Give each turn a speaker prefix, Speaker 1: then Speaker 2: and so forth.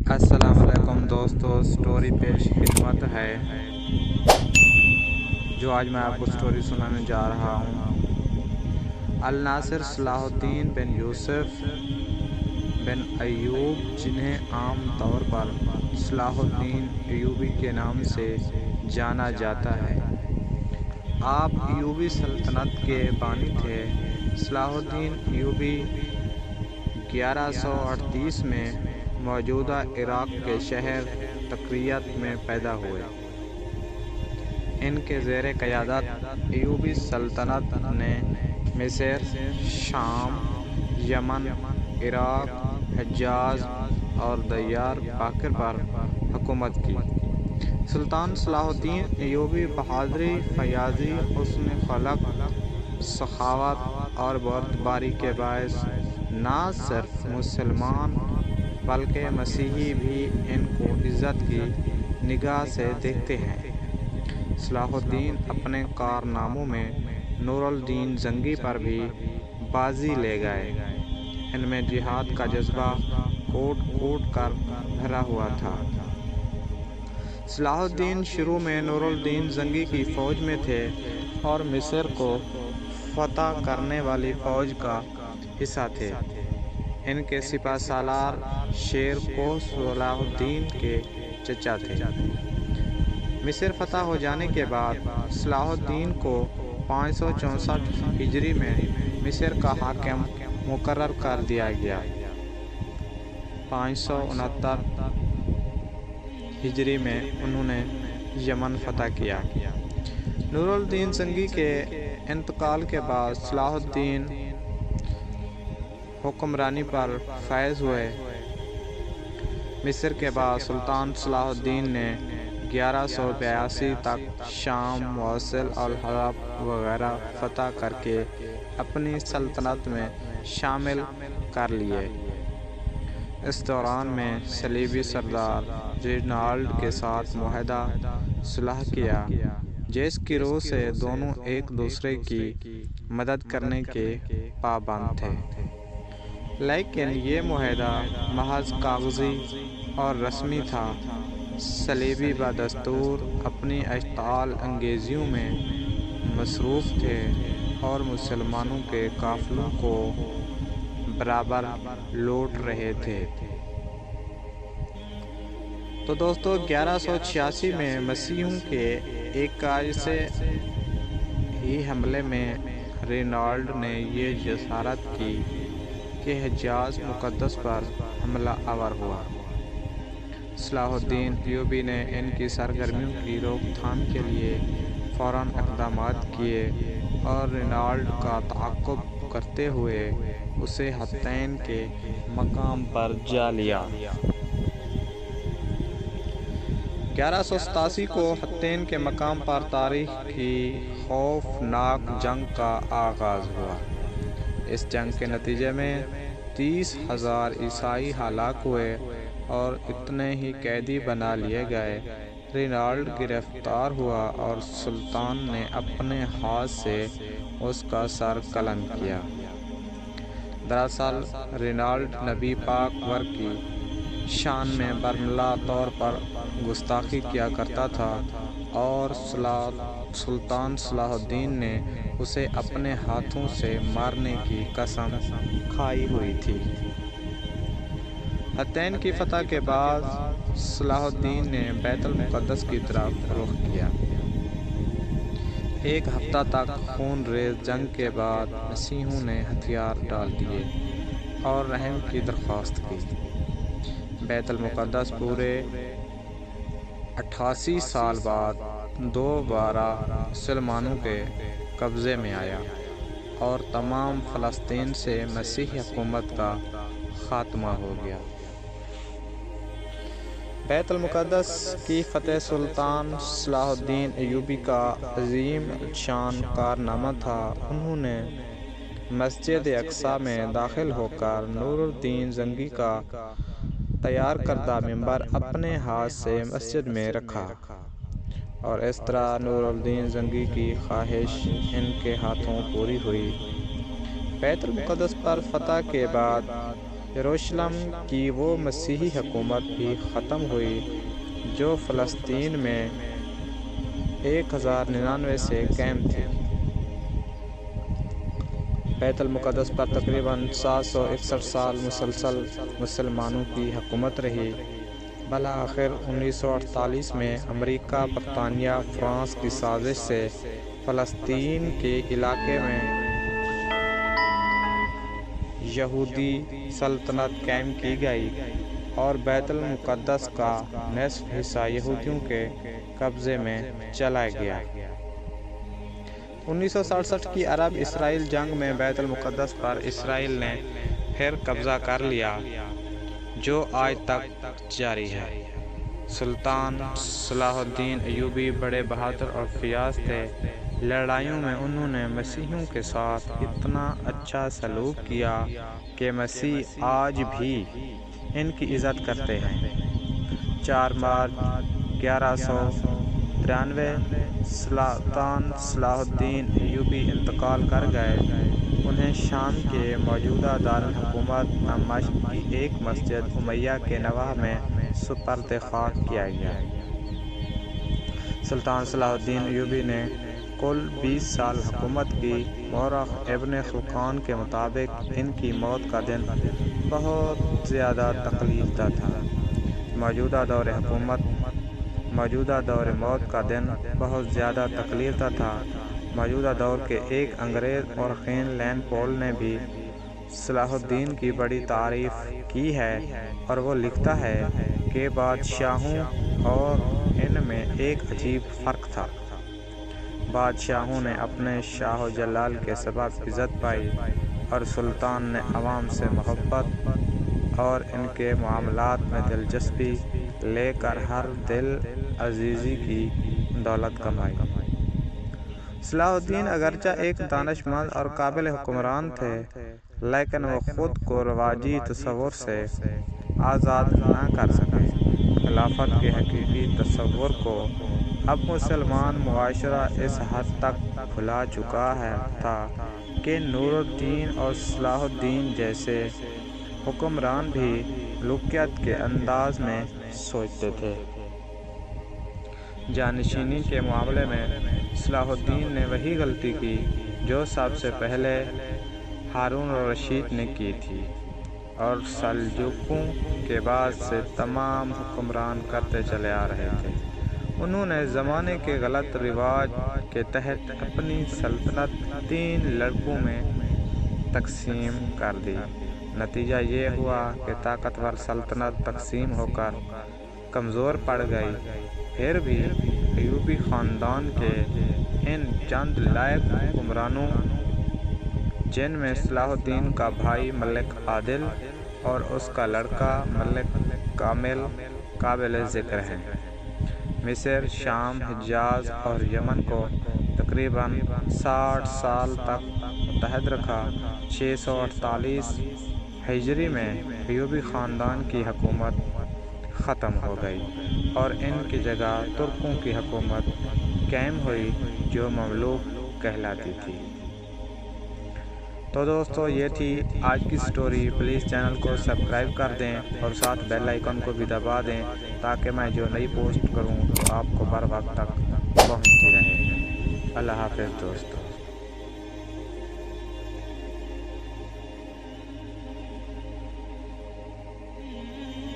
Speaker 1: السلام علیکم دوستو، سٹوری پیش خدمت ہے جو آج میں آپ کو سٹوری سنانے جا رہا ہوں۔ الناصر صلاح الدین بن یوسف بن ایوب، جنہیں عام طور پر صلاح الدین ایوبی کے نام سے جانا جاتا ہے، آپ ایوبی سلطنت کے بانی تھے۔ صلاح الدین ایوبی 1138 میں موجودہ عراق کے شہر تکریت میں پیدا ہوئے۔ ان کے زیر قیادت ایوبی سلطنت نے مصر، شام، یمن، عراق، حجاز اور دیار باکر پر حکومت کی۔ سلطان صلاح الدین ایوبی بہادری، فیاضی، حسن خلق، سخاوت اور بردباری کے باعث نہ صرف مسلمان بلکہ مسیحی بھی ان کو عزت کی نگاہ سے دیکھتے ہیں۔ صلاح الدین اپنے کارناموں میں نور الدین زنگی پر بھی بازی لے گئے۔ ان میں جہاد کا جذبہ کوٹ کوٹ کر بھرا ہوا تھا۔ صلاح الدین شروع میں نور الدین زنگی کی فوج میں تھے اور مصر کو فتح کرنے والی فوج کا حصہ تھے۔ ان کے سپہ سالار شیر کوہ صلاح الدین کے چچا تھے۔ مصر فتح ہو جانے کے بعد صلاح الدین کو 564 ہجری میں مصر کا حاکم مقرر کر دیا گیا۔ 569 ہجری میں انہوں نے یمن فتح کیا۔ نور الدین زنگی کے انتقال کے بعد صلاح الدین حکمرانی پر فائز ہوئے۔ مصر کے بعد سلطان صلاح الدین نے 1182 تک شام، موصل اور حلب وغیرہ فتح کر کے اپنی سلطنت میں شامل کر لیے۔ اس دوران میں صلیبی سردار رینالڈ کے ساتھ معاہدہ صلح کیا، جس کی روح سے دونوں ایک دوسرے کی مدد کرنے کے پابند تھے، لیکن یہ معاہدہ محض کاغذی اور رسمی تھا۔ صلیبی بدستور اپنی اشتعال انگیزیوں میں مصروف تھے اور مسلمانوں کے قافلوں کو برابر لوٹ رہے تھے۔ تو دوستو 1186 میں مسیحیوں کے ایک ایسے ہی حملے میں رینالڈ نے یہ جسارت کی کہ حجاز مقدس پر حملہ آور ہوا۔ صلاح الدین ایوبی نے ان کی سرگرمیوں کی روک تھام کے لیے فوراً اقدامات کیے اور رینالڈ کا تعاقب کرتے ہوئے اسے حطین کے مقام پر جا لیا۔ 1187 کو حطین کے مقام پر تاریخ کی خوفناک جنگ کا آغاز ہوا۔ اس جنگ کے نتیجے میں 30,000 عیسائی ہلاک ہوئے اور اتنے ہی قیدی بنا لیے گئے۔ رینالڈ گرفتار ہوا اور سلطان نے اپنے ہاتھ سے اس کا سر قلم کیا۔ دراصل رینالڈ نبی پاک ور کی شان میں برملا طور پر گستاخی کیا کرتا تھا اور سلطان صلاح الدین نے اسے اپنے ہاتھوں سے مارنے کی قسم کھائی ہوئی تھی۔ حطین کی فتح کے بعد صلاح الدین نے بیت المقدس کی طرف رخ کیا۔ ایک ہفتہ تک خون ریز جنگ کے بعد مسیحیوں نے ہتھیار ڈال دیے اور رحم کی درخواست کی۔ بیت المقدس پورے 88 سال بعد دوبارہ مسلمانوں کے قبضے میں آیا اور تمام فلسطین سے مسیحی حکومت کا خاتمہ ہو گیا۔ بیت المقدس کی فتح سلطان صلاح الدین ایوبی کا عظیم شان کارنامہ تھا۔ انہوں نے مسجد اقصیٰ میں داخل ہو کر نور الدین زنگی کا تیار کردہ منبر اپنے ہاتھ سے مسجد میں رکھا اور اس طرح نور الدین زنگی کی خواہش ان کے ہاتھوں پوری ہوئی۔ بیت المقدس پر فتح کے بعد یروشلم کی وہ مسیحی حکومت بھی ختم ہوئی جو فلسطین میں 1099 سے قائم تھی۔ بیت المقدس پر تقریباً 761 سال مسلسل مسلمانوں کی حکومت رہی۔ بالآخر 1948 میں امریکہ، برطانیہ، فرانس کی سازش سے فلسطین کے علاقے میں یہودی سلطنت قائم کی گئی اور بیت المقدس کا نصف حصہ یہودیوں کے قبضے میں چلا گیا۔ 1967 کی عرب اسرائیل جنگ میں بیت المقدس پر اسرائیل نے پھر قبضہ کر لیا، جو آج تک جاری ہے۔ سلطان صلاح الدین ایوبی بڑے بہادر اور فیاض تھے۔ لڑائیوں میں انہوں نے مسیحیوں کے ساتھ اتنا اچھا سلوک کیا کہ مسیح آج بھی ان کی عزت کرتے ہیں۔ 4 مارچ 1193 سلطان صلاح الدین ایوبی انتقال کر گئے۔ انہیں شام کے موجودہ دارالحکومت دمشق کی ایک مسجد امیہ کے نواح میں سپرد خاک کیا گیا۔ سلطان صلاح الدین ایوبی نے کل 20 سال حکومت کی۔ مورخ ابن خلقان کے مطابق ان کی موت کا دن بہت زیادہ تکلیف دہ تھا۔ موجودہ دور موت کا دن بہت زیادہ تکلیف دہ تھا۔ موجودہ دور کے ایک انگریز مورخین لین پول نے بھی صلاح الدین کی بڑی تعریف کی ہے اور وہ لکھتا ہے کہ بادشاہوں اور ان میں ایک عجیب فرق تھا۔ بادشاہوں نے اپنے شاہ و جلال کے سبب عزت پائی اور سلطان نے عوام سے محبت اور ان کے معاملات میں دلچسپی لے کر ہر دل عزیزی کی دولت کمائی۔ صلاح الدین اگرچہ ایک دانش مند اور قابل حکمران تھے، لیکن وہ خود کو رواجی تصور سے آزاد نہ کر سکے۔ خلافت کے حقیقی تصور کو اب مسلمان معاشرہ اس حد تک بھلا چکا تھا کہ نور الدین اور صلاح الدین جیسے حکمران بھی ملوکیت کے انداز میں سوچتے تھے۔ جانشینی کے معاملے میں صلاح الدین نے وہی غلطی کی جو سب سے پہلے ہارون الرشید نے کی تھی اور سلجوقیوں کے بعد سے تمام حکمران کرتے چلے آ رہے تھے۔ انہوں نے زمانے کے غلط رواج کے تحت اپنی سلطنت 3 لڑکوں میں تقسیم کر دی۔ نتیجہ یہ ہوا کہ طاقتور سلطنت تقسیم ہو کر کمزور پڑ گئی۔ پھر بھی ایوبی خاندان کے ان چند لائق حکمرانوں، جن میں صلاح الدین کا بھائی ملک عادل اور اس کا لڑکا ملک کامل قابل ذکر ہیں، مصر، شام، حجاز اور یمن کو تقریباً 60 سال تک متحد رکھا۔ 648 ہجری میں ایوبی خاندان کی حکومت ختم ہو گئی اور ان کی جگہ ترکوں کی حکومت قائم ہوئی جو مملوک کہلاتی تھی۔ تو دوستو یہ تھی آج کی سٹوری۔ پلیز چینل کو سبسکرائب کر دیں اور ساتھ بیل آئیکن کو بھی دبا دیں تاکہ میں جو نئی پوسٹ کروں تو آپ کو بر وقت تک پہنچتی رہے۔ اللہ حافظ دوستو۔